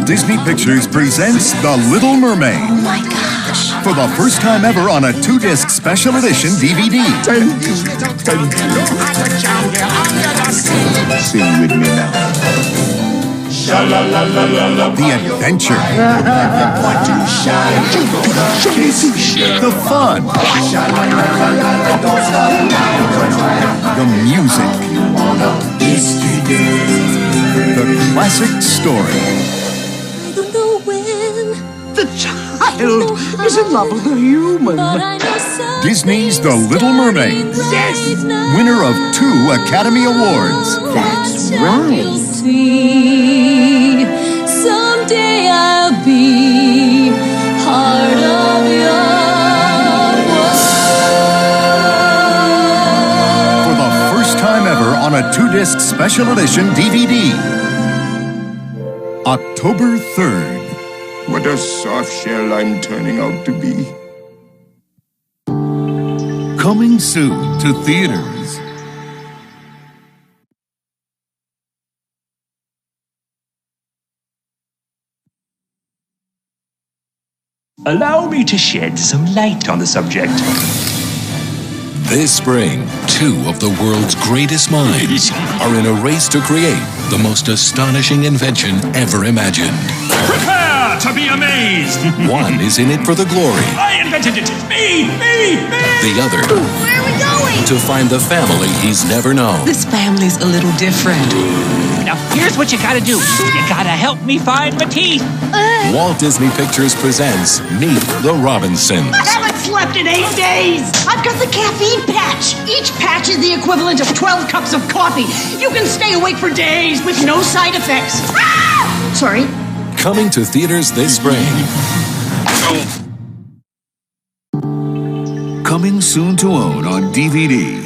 Disney Pictures presents The Little Mermaid. Oh my gosh. For the first time ever on a 2-disc special edition DVD. Thank you. Sing with me now. The adventure. The fun. The music. The classic story. I don't know when. The child is in love with a human. Disney's The Little Mermaid. Yes! Winner of 2 Academy Awards. That's right. Someday I'll be part of your world. For the first time ever on a 2-disc special edition DVD. October 3rd. What a soft shell I'm turning out to be. Coming soon to theaters. Allow me to shed some light on the subject. This spring, 2 of the world's greatest minds are in a race to create the most astonishing invention ever imagined. Prepare to be amazed! One is in it for the glory. I invented it! Me! The other, Where are we going? to find the family he's never known. This family's a little different. Now here's what you gotta do. You gotta help me find my teeth. Walt Disney Pictures presents Meet the Robinsons. I haven't slept in 8 days. I've got the caffeine patch. Each patch is the equivalent of 12 cups of coffee. You can stay awake for days with no side effects. Ah! Sorry. Coming to theaters this spring. Coming soon to own on DVD.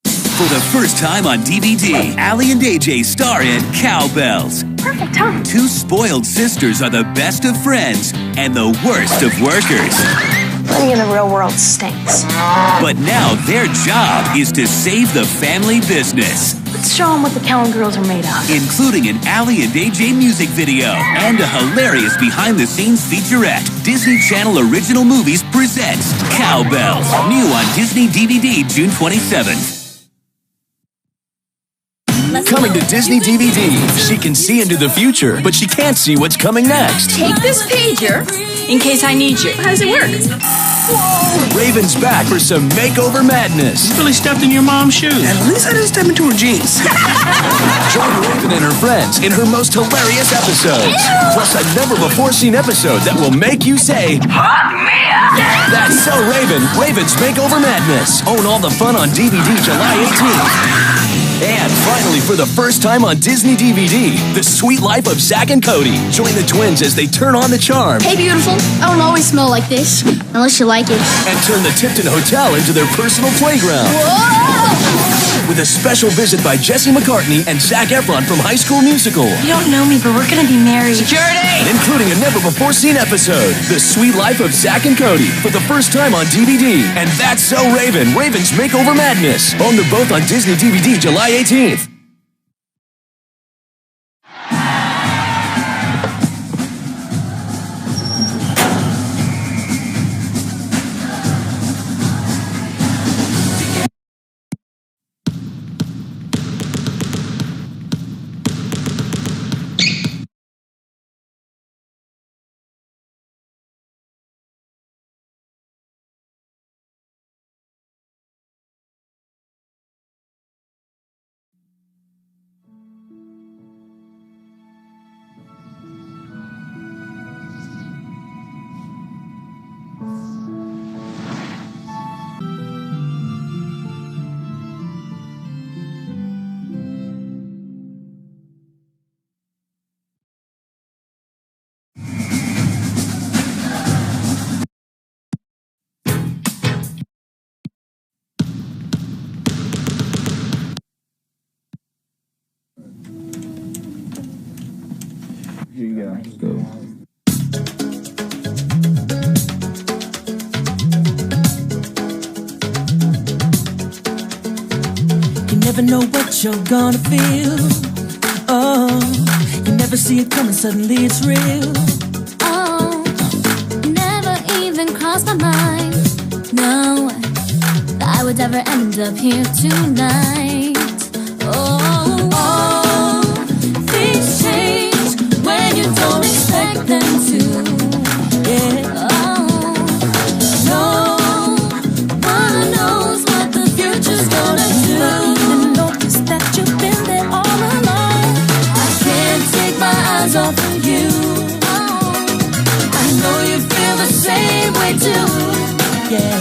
For the first time on DVD, Allie and AJ star in Cowbells. Perfect time. 2 spoiled sisters are the best of friends and the worst of workers. Living in the real world stinks. But now their job is to save the family business, Let's show them what the Cowan girls are made of. including an Allie and AJ music video and a hilarious behind-the-scenes featurette. Disney Channel Original Movies presents Cowbells, new on Disney DVD June 27th. Coming to Disney DVD. She can see into the future, but she can't see what's coming next. Take this pager in case I need you. How does it work? Raven's back for some makeover madness. Really stepped in your mom's shoes. At least I didn't step into her jeans. Join Raven and her friends in her most hilarious episodes. Plus a never-before-seen episode that will make you say, That's So Raven, Raven's Makeover Madness. Own all the fun on DVD July 18th. And finally, for the first time on Disney DVD, The Sweet Life of Zack and Cody. Join the twins as they turn on the charm Hey, beautiful. I don't always smell like this, unless you like it. and turn the Tipton Hotel into their personal playground. With a special visit by Jesse McCartney and Zac Efron from High School Musical. You don't know me, but we're gonna be married. Including a never-before-seen episode, The Sweet Life of Zack and Cody, for the first time on DVD. And That's So Raven, Raven's Makeover Madness. Own them both on Disney DVD July 18th. Here you go. Let's go. You never know what you're gonna feel. Oh, never see it coming, suddenly it's real. Oh, never even crossed my mind. No, that I would ever end up here tonight. Oh, things change when you don't expect them to. Yeah. Oh, no one knows what the future's gonna do. And notice that you've been there all along. I can't take my eyes off of you. Oh, I know you feel the same way too. Yeah,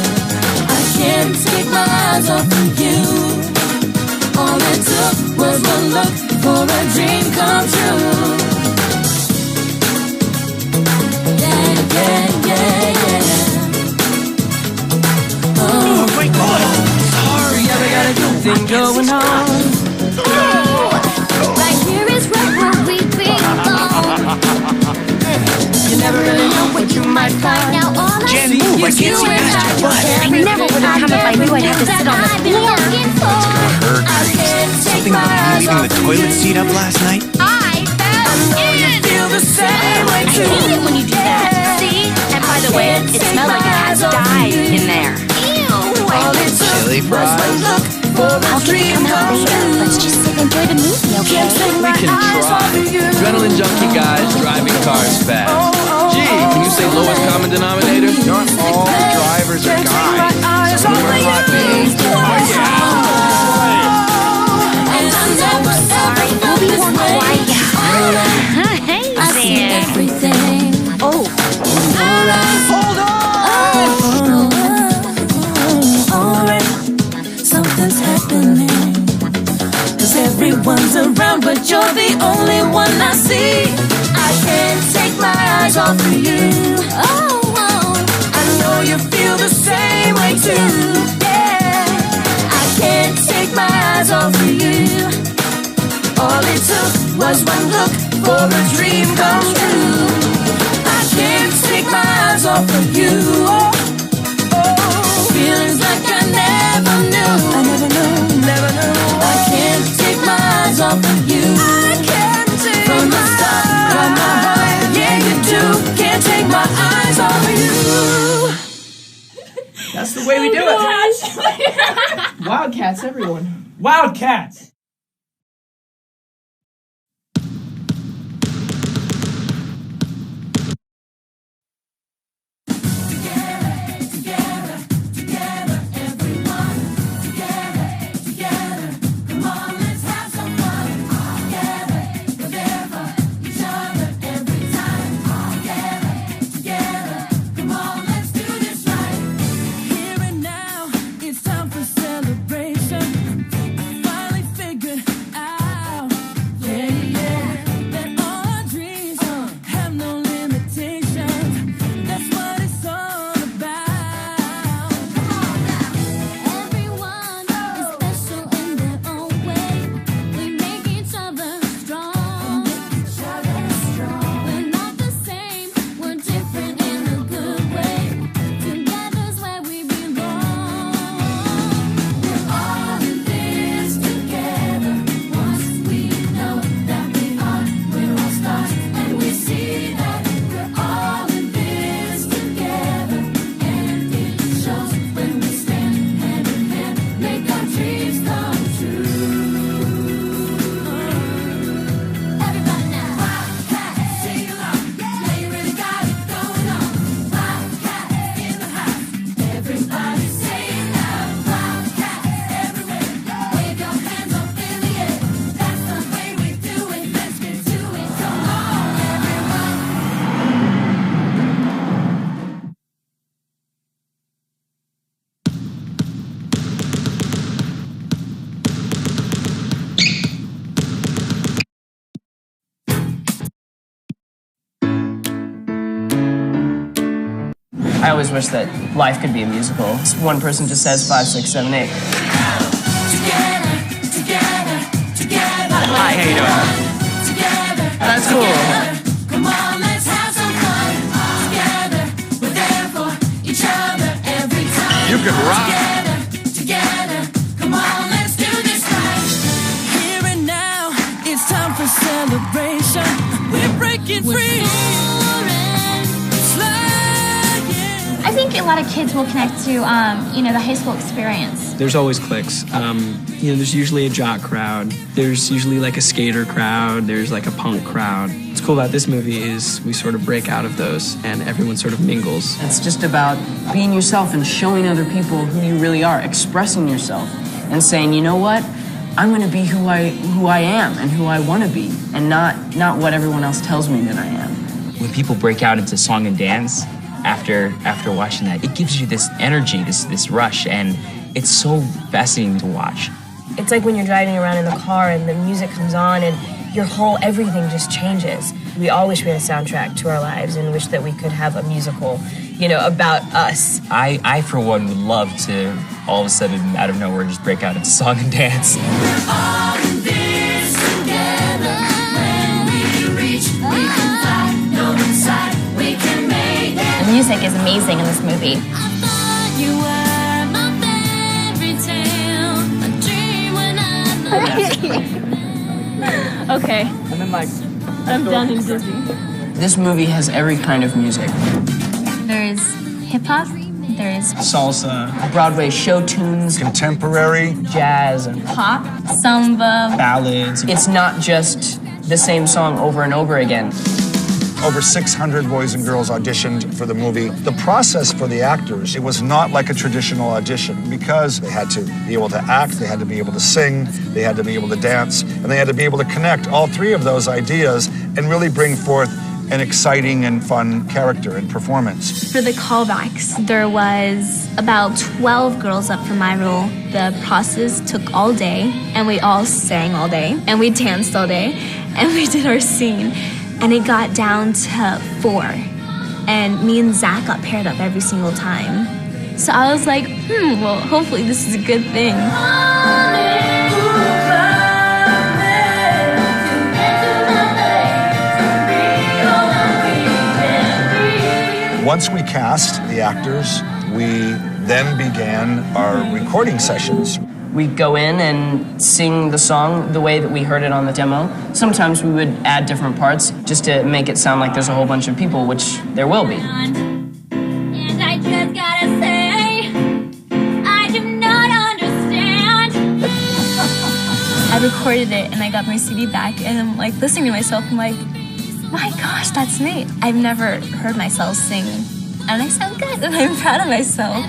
I can't take my eyes off of you. All it took was one look for a dream come true. Yeah, yeah, yeah, yeah. Oh, my God! Sorry, yeah, we got a good thing going on. Oh, right here is right where we belong. You never really know what you might find. Now all I Jen, see move, I is can't you see and past your butt. I never would have come if I knew I'd have to sit on the floor. Something about you leaving the toilet seat up last night? I Feel the same way I too. hate it when you do that. See? And by the way, it smells like it has died in there. All it took Chili was fries. one look for a I'll get to dream come out come later. true. Let's just sit and enjoy the movie, okay? Can't take my We can eyes try. off of you. Adrenaline junkie guys driving cars fast. Gee, can you say lowest common denominator? Not all drivers are Can't take my guys. eyes Some off are of hot you. babes. And I never Sorry, ever we'll be felt more this way. quiet. Hey I see there. everything. Oh, Hold on. Alright, something's happening. 'Cause everyone's around, but you're the only one I see. I can't take my eyes off of you. Oh, I know you feel the same way too. Yeah, I can't take my eyes off of you. All it took was one look for a dream come true. I can't take my eyes off of you. Feelings like I never knew. I never knew, never knew. I can't take my eyes off of you. I can't take from the start of my heart. Yeah, you do. Can't take my eyes off of you. That's the way we do it. Wildcats, everyone. Wildcats. Here and now, it's time for celebration. Finally figured out, yeah, yeah, that all our dreams have no limitations. That's what it's all about. Everyone is special in their own way. We make each other strong. We're not the same, we're different in a good way. Together's where we belong. We're all in this together. Once we know that we are, we're all stars, and we see that we're all in this together. And it shows when we stand hand in hand, make our dreams come true. Everybody now, Wildcat, sing along. Yeah, you really got it going on. Wildcat in the house. Everybody say it loud. Wildcat everywhere. Wave your hands up in the air. That's the way we do it. Let's get to it. Come on, everyone. I always wish that life could be a musical. One person just says 5, 6, 7, 8. Together, together, together. Hi, how you doing? Together. That's cool. Come on, let's have some fun. Together, we're there for each other every time. You can rock. Together, together. Come on, let's do this right. Here and now, it's time for celebration. lot of kids will connect to, you know, the high school experience. There's always cliques. You know, there's usually a jock crowd. There's usually like a skater crowd. There's like a punk crowd. What's cool about this movie is we sort of break out of those and everyone sort of mingles. It's just about being yourself and showing other people who you really are, expressing yourself and saying, you know what? I'm going to be who I am and who I want to be, and not what everyone else tells me that I am. When people break out into song and dance after watching that, it gives you this energy, this rush, and it's so fascinating to watch. It's like when you're driving around in the car and the music comes on and everything just changes. We all wish we had a soundtrack to our lives and wish that we could have a musical, you know, about us. I for one, would love to all of a sudden, out of nowhere, just break out into song and dance. The music is amazing in this movie. Okay. And then I'm done in Disney. This movie has every kind of music. There's hip-hop, there's salsa, Broadway show tunes, contemporary, jazz, and pop, samba, ballads. It's not just the same song over and over again. Over 600 boys and girls auditioned for the movie. The process for the actors, it was not like a traditional audition because they had to be able to act, they had to be able to sing, they had to be able to dance, and they had to be able to connect all three of those ideas and really bring forth an exciting and fun character and performance. For the callbacks, there was about 12 girls up for my role. The process took all day, and we all sang all day, and we danced all day, and we did our scene. And it got down to 4. And me and Zach got paired up every single time. So I was like, well, hopefully this is a good thing. Once we cast the actors, we then began our recording sessions. We'd go in and sing the song the way that we heard it on the demo. Sometimes we would add different parts just to make it sound like there's a whole bunch of people, which there will be. And I just gotta say, I do not understand. I recorded it and I got my CD back and I'm like listening to myself. I'm like, my gosh, that's me. I've never heard myself sing and I sound good and I'm proud of myself.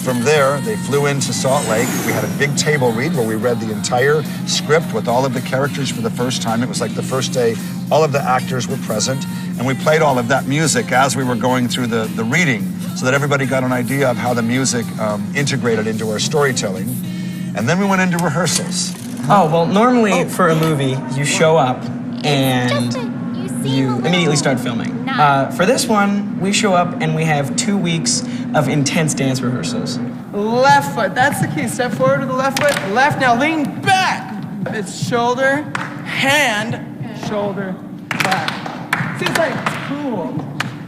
From there, they flew into Salt Lake. We had a big table read where we read the entire script with all of the characters for the first time. It was like the first day all of the actors were present, and we played all of that music as we were going through the reading so that everybody got an idea of how the music integrated into our storytelling. And then we went into rehearsals. Oh, well, normally for a movie, you show up and you immediately start filming. For this one, we show up and we have 2 weeks of intense dance rehearsals. Left foot, that's the key. Step forward with the left foot. Left, now lean back. It's shoulder, hand, shoulder, back. See, it's like cool.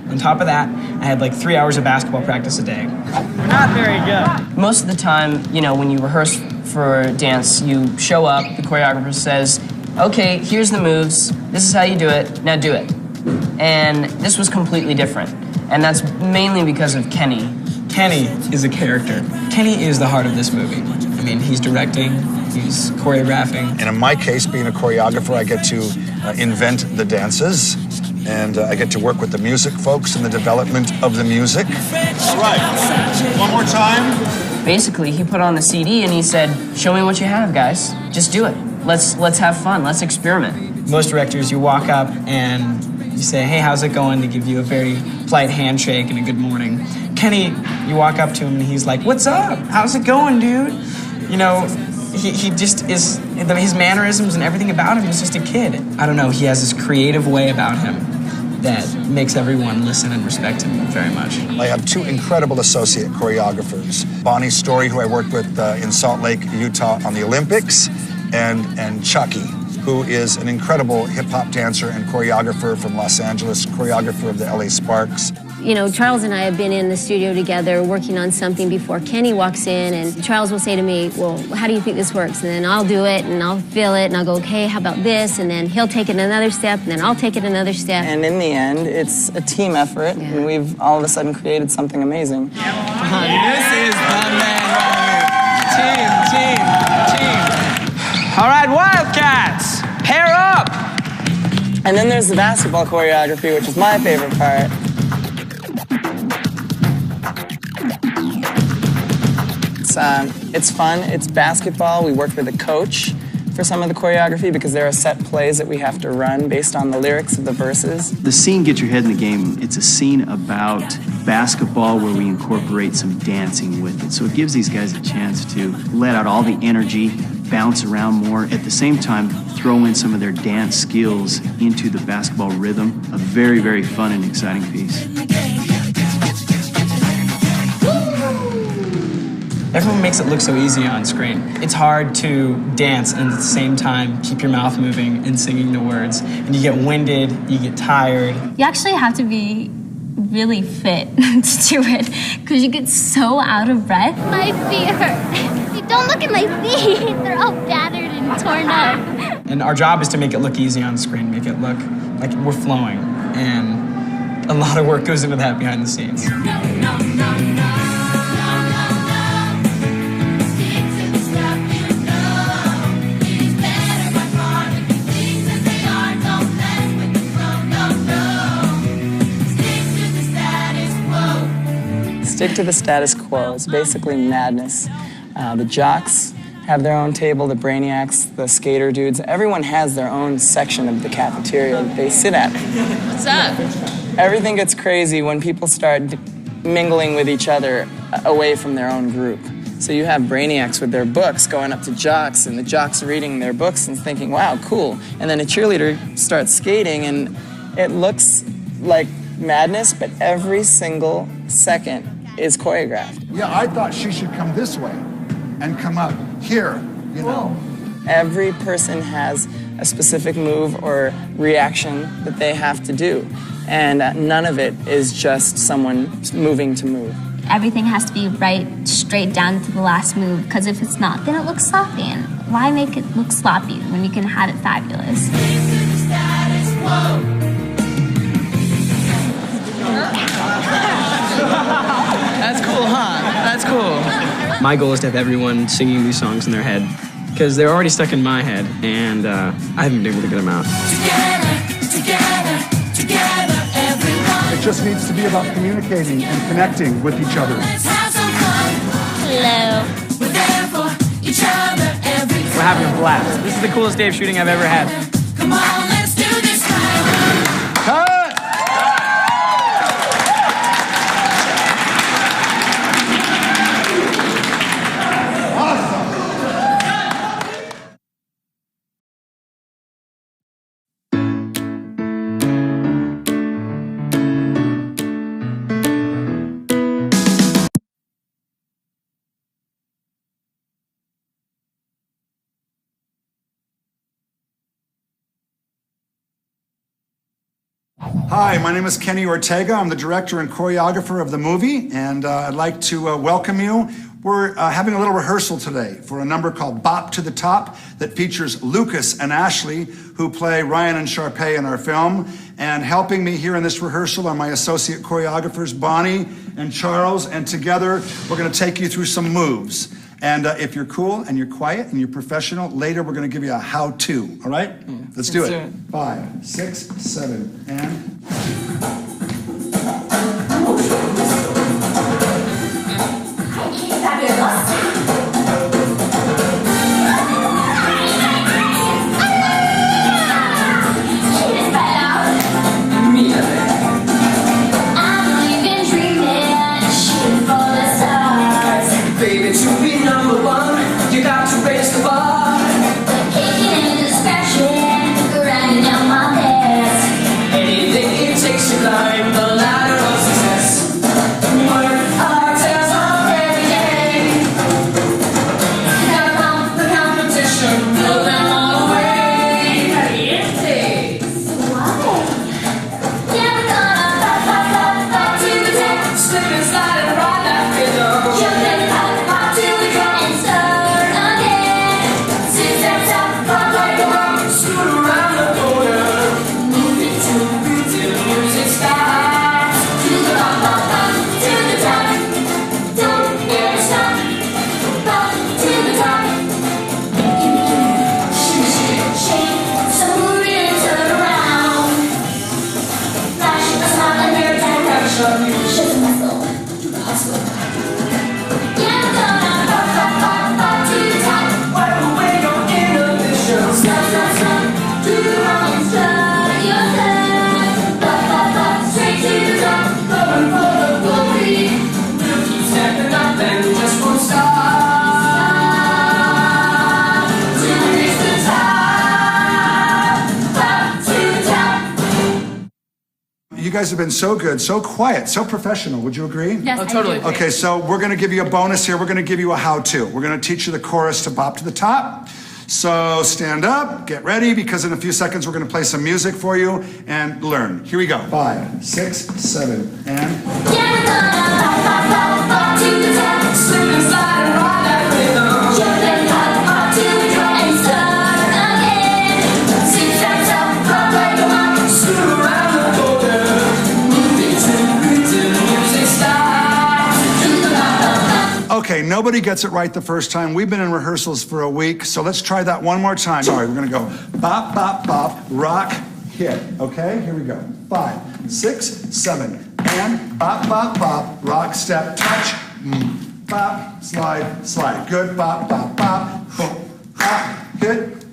On top of that, I had like 3 hours of basketball practice a day. We're not very good. Most of the time, you know, when you rehearse for dance, you show up, the choreographer says, okay, here's the moves, this is how you do it, now do it. And this was completely different. And that's mainly because of Kenny. Kenny is a character. Kenny is the heart of this movie. I mean, he's directing, he's choreographing. And in my case, being a choreographer, I get to invent the dances, and I get to work with the music folks in the development of the music. All right, one more time. Basically, he put on the CD and he said, show me what you have, guys. Just do it. Let's have fun, let's experiment. Most directors, you walk up and you say, hey, how's it going? They give you a very polite handshake and a good morning. Kenny, you walk up to him and he's like, what's up? How's it going, dude? You know, he just is, his mannerisms and everything about him is just a kid. I don't know, he has this creative way about him that makes everyone listen and respect him very much. I have 2 incredible associate choreographers. Bonnie Story, who I worked with in Salt Lake, Utah on the Olympics, and Chucky, who is an incredible hip-hop dancer and choreographer from Los Angeles, choreographer of the LA Sparks. You know, Charles and I have been in the studio together working on something before Kenny walks in, and Charles will say to me, well, how do you think this works? And then I'll do it, and I'll feel it, and I'll go, okay, how about this? And then he'll take it another step, and then I'll take it another step. And in the end, it's a team effort, and we've all of a sudden created something amazing. This is the man right here. Team. All right, Wildcats, pair up. And then there's the basketball choreography, which is my favorite part. It's fun. It's basketball. We worked with a coach for some of the choreography because there are set plays that we have to run based on the lyrics of the verses. The scene, Get Your Head in the Game, it's a scene about basketball where we incorporate some dancing with it. So it gives these guys a chance to let out all the energy, bounce around more, at the same time throw in some of their dance skills into the basketball rhythm. A very, very fun and exciting piece. Everyone makes it look so easy on screen. It's hard to dance and at the same time keep your mouth moving and singing the words. And you get winded, you get tired. You actually have to be really fit to do it because you get so out of breath. My feet hurt. You don't look at my feet. They're all battered and torn up. And our job is to make it look easy on screen, make it look like we're flowing. And a lot of work goes into that behind the scenes. Stick to the status quo. It's basically madness. The jocks have their own table, the brainiacs, the skater dudes. Everyone has their own section of the cafeteria that they sit at. What's up? Everything gets crazy when people start mingling with each other away from their own group. So you have brainiacs with their books going up to jocks, and the jocks reading their books and thinking, wow, cool. And then a cheerleader starts skating, and it looks like madness, but every single second is choreographed. Yeah, I thought she should come this way and come up here, you know. Every person has a specific move or reaction that they have to do. And none of it is just someone moving to move. Everything has to be right, straight down to the last move, because if it's not, then it looks sloppy. And why make it look sloppy when you can have it fabulous? That's cool, huh? That's cool. My goal is to have everyone singing these songs in their head, because they're already stuck in my head, and I haven't been able to get them out. Together, everyone. It just needs to be about communicating and connecting with each other. Hello. We're there for each other, everyone. We're having a blast. This is the coolest day of shooting I've ever had. Come on, let's do this right. Cut! Hi, my name is Kenny Ortega. I'm the director and choreographer of the movie, and I'd like to welcome you. We're having a little rehearsal today for a number called Bop to the Top that features Lucas and Ashley, who play Ryan and Sharpay in our film. And helping me here in this rehearsal are my associate choreographers, Bonnie and Charles, and together we're going to take you through some moves. And if you're cool and you're quiet and you're professional, later we're going to give you a how-to, all right? Let's do it. 5, 6, 7, and... Baby, to be number one, you got to raise the bar. Kicking and distraction, grinding down my pants. Anything you guys have been so good, so quiet, so professional. Would you agree? Yes, Oh, totally. I do. Okay, so we're going to give you a bonus here. We're going to give you a how-to. We're going to teach you the chorus to Bop to the Top. So stand up, get ready, because in a few seconds we're going to play some music for you and learn. Here we go. 5, 6, 7, and... Okay, nobody gets it right the first time. We've been in rehearsals for a week, so let's try that one more time. Sorry, we're gonna go bop, bop, bop, rock, hit. Okay, here we go. 5, 6, 7, and bop, bop, bop, rock, step, touch, bop, slide, slide. Good, bop, bop, bop, boom, bop, hit,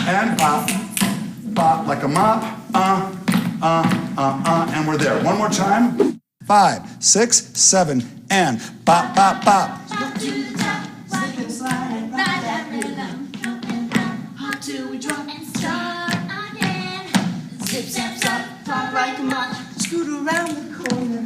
and bop, bop like a mop, and we're there. One more time. 5, 6, 7, and bop, bop, bop. Up to the top, slip and slide, ride that rhythm. Hop till we drop and start again. Zip, zap, zap, pop like a mop, scoot around the corner.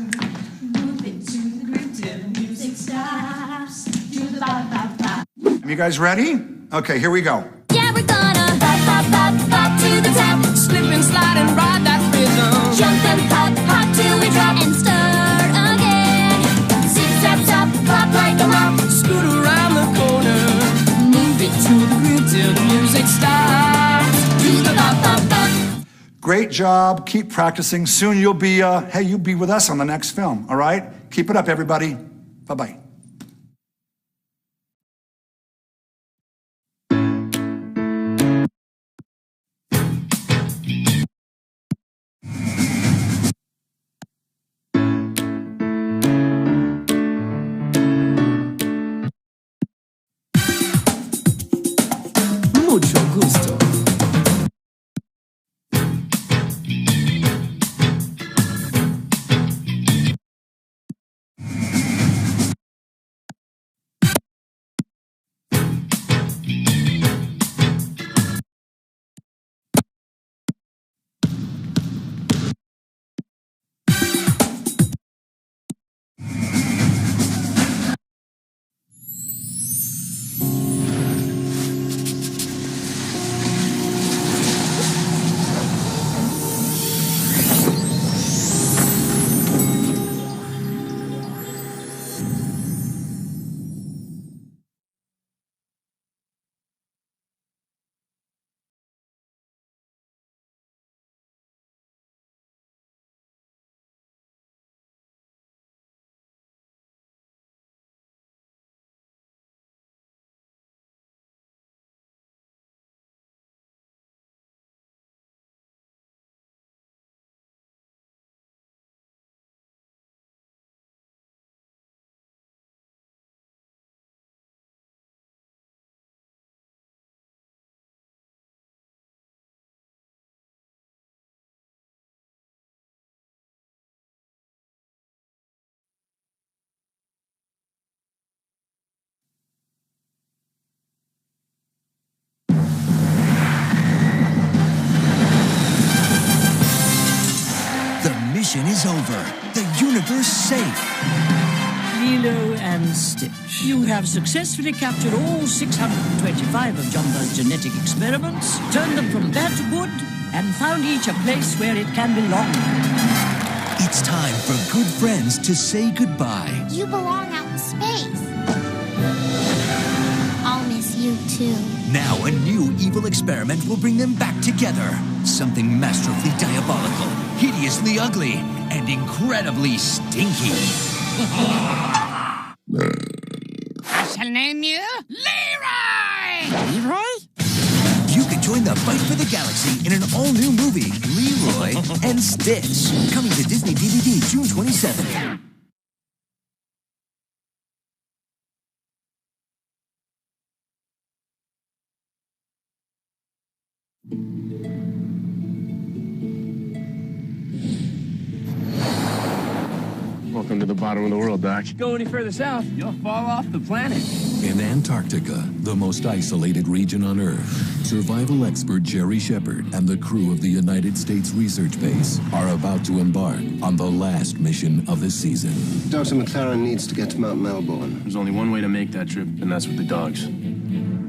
Move it to the groove till the music stops. Do the bop, bop, bop. Are you guys ready? Okay, here we go. Yeah, we're gonna bop, bop, bop, bop to the top. Slip and slide and ride that rhythm. Jump and pop, hop till we drop and start again. Zip, zap, zap, pop like a mop. Scoot around the corner. Move it to the groove till the music stops. Do the bop, bop, bop. Great job. Keep practicing. Soon you'll be, you'll be with us on the next film, all right? Keep it up, everybody. Bye-bye. Mucho gusto. mission is over. The universe safe. Lilo and Stitch, you have successfully captured all 625 of Jumba's genetic experiments, turned them from bad to good, and found each a place where it can belong. It's time for good friends to say goodbye. You belong out in space. I'll miss you too. Now a new evil experiment will bring them back together. Something masterfully diabolical, hideously ugly, and incredibly stinky. I shall name you Leroy! Leroy? You can join the fight for the galaxy in an all-new movie, Leroy and Stitch. Coming to Disney DVD June 27th. Welcome to the bottom of the world, Doc. Go any further south, you'll fall off the planet. In Antarctica, the most isolated region on Earth, survival expert Jerry Shepard and the crew of the United States Research Base are about to embark on the last mission of the season. Dr. McLaren needs to get to Mount Melbourne. There's only one way to make that trip, and that's with the dogs.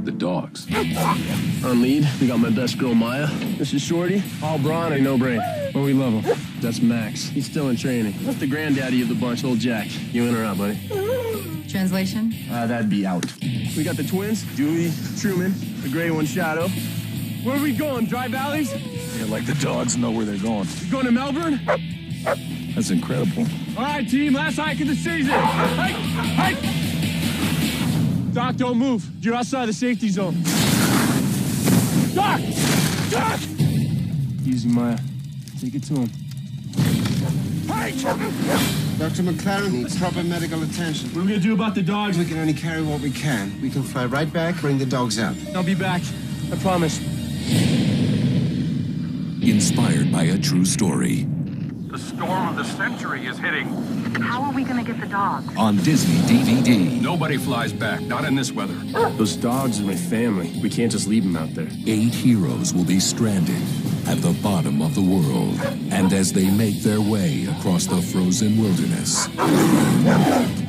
The dogs? On lead, we got my best girl, Maya. This is Shorty. All brawn and no brain. But we love him. That's Max. He's still in training. The granddaddy of the bunch, old Jack. You in or out, buddy? Translation? That'd be out. We got the twins, Dewey, Truman, the gray one, Shadow. Where are we going? Dry Valleys? Yeah, like the dogs know where they're going. You going to Melbourne? That's incredible. All right, team, last hike of the season. Hike! Hike! Doc, don't move. You're outside the safety zone. Doc! Doc! Easy, Maya. Take it to him. Hike! Dr. McLaren needs proper medical attention. What are we gonna do about the dogs? We can only carry what we can. We can fly right back, bring the dogs out. I'll be back. I promise. Inspired by a true story. The storm of the century is hitting. How are we gonna get the dogs? On Disney DVD. Nobody flies back, not in this weather. Those dogs are my family. We can't just leave them out there. 8 heroes will be stranded at the bottom of the world. And as they make their way across the frozen wilderness,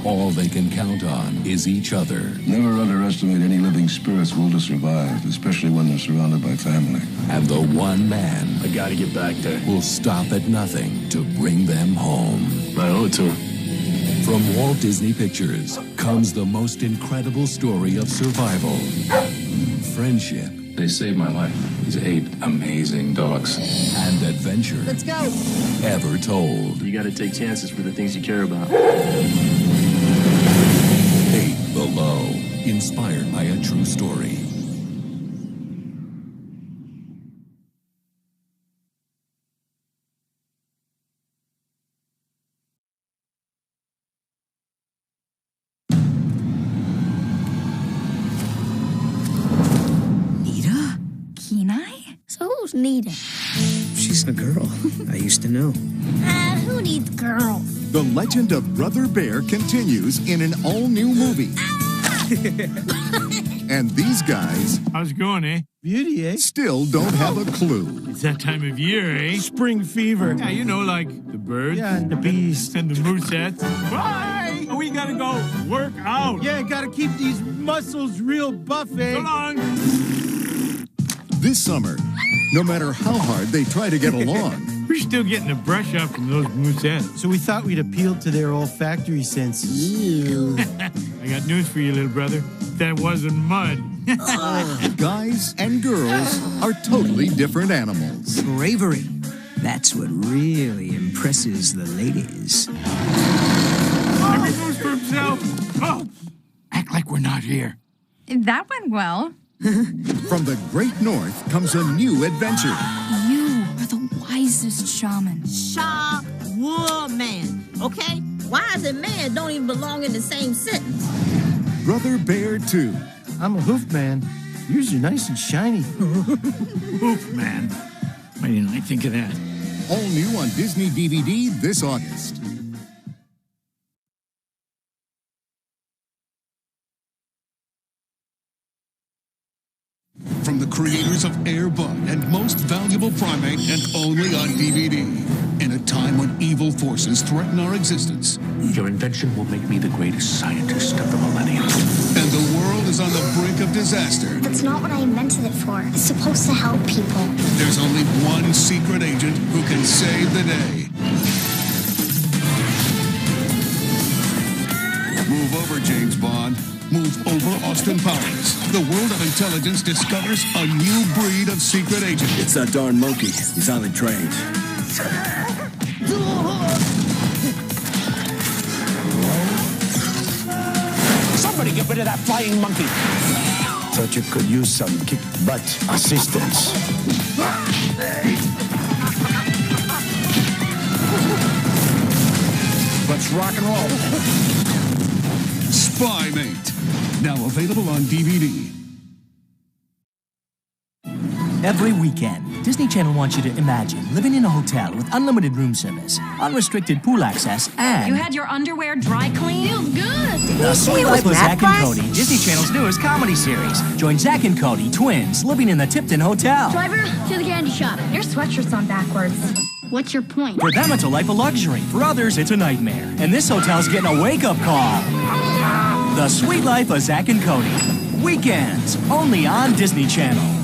all they can count on is each other. Never underestimate any living spirit's will to survive, especially when they're surrounded by family. And the one man I gotta get back there. will stop at nothing to bring them home. I owe it to him. From Walt Disney Pictures comes the most incredible story of survival, friendship. They saved my life. These 8 amazing dogs. And adventure. Let's go! Ever told. You gotta take chances for the things you care about. 8 Below. Inspired by a true story. So who's Nita? She's a girl I used to know. Who needs girls? The legend of Brother Bear continues in an all-new movie. And these guys... How's it going, eh? Beauty, eh? Still don't have a clue. It's that time of year, eh? Spring fever. Yeah, you know, like the birds. Yeah, and the bees. And the moosettes. Bye! We gotta go work out. Yeah, gotta keep these muscles real buff, eh? So long! This summer, no matter how hard they try to get along... We're still getting a brush up from those moosettes. So we thought we'd appeal to their olfactory senses. I got news for you, little brother. That wasn't mud. Guys and girls are totally different animals. Bravery. That's what really impresses the ladies. Every moose for himself. Oh, act like we're not here. That went well. From the great north comes a new adventure. You are the wisest shaman. Shaw-woman, okay? Wise and man don't even belong in the same sentence. Brother Bear 2. I'm a hoof man. Yours are nice and shiny. Hoof man. Why didn't I think of that? All new on Disney DVD this August. From the creators of Air Bud and Most Valuable Primate, and only on DVD. In a time when evil forces threaten our existence. Your invention will make me the greatest scientist of the millennium. And the world is on the brink of disaster. That's not what I invented it for. It's supposed to help people. There's only one secret agent who can save the day. Move over, James Bond. Move over, Austin Powers. The world of intelligence discovers a new breed of secret agent. It's that darn monkey. He's highly trained. Somebody get rid of that flying monkey. Thought you could use some kick-butt assistance. Let's rock and roll. Spy Mate. Now available on DVD. Every weekend, Disney Channel wants you to imagine living in a hotel with unlimited room service, unrestricted pool access, and... You had your underwear dry clean? Feels good. The Sweet Life of Zack and Cody, Disney Channel's newest comedy series. Join Zack and Cody, twins, living in the Tipton Hotel. Driver, to the candy shop. Your sweatshirt's on backwards. What's your point? For them, it's a life of luxury. For others, it's a nightmare. And this hotel's getting a wake-up call. The Sweet Life of Zack and Cody. Weekends, only on Disney Channel.